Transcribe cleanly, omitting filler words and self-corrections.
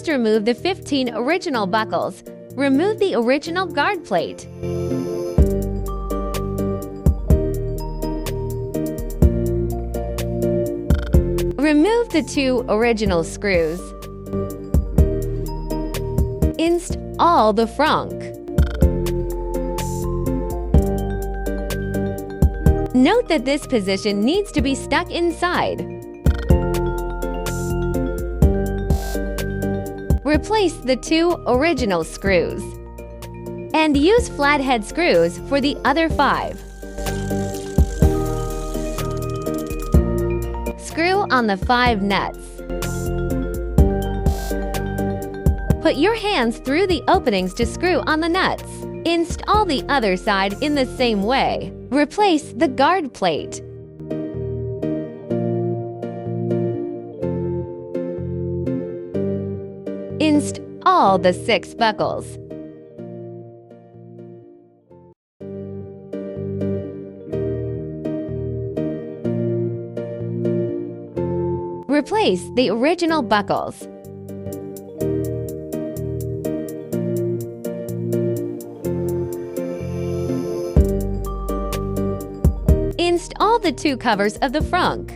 First, remove the 15 original buckles. Remove the original guard plate. Remove the 2 original screws. Install the frunk. Note that this position needs to be stuck inside. Replace the 2 original screws. And use flathead screws for the other 5. Screw on the 5 nuts. Put your hands through the openings to screw on the nuts. Install the other side in the same way. Replace the guard plate. Install the 6 buckles. Replace the original buckles. Install the 2 covers of the frunk.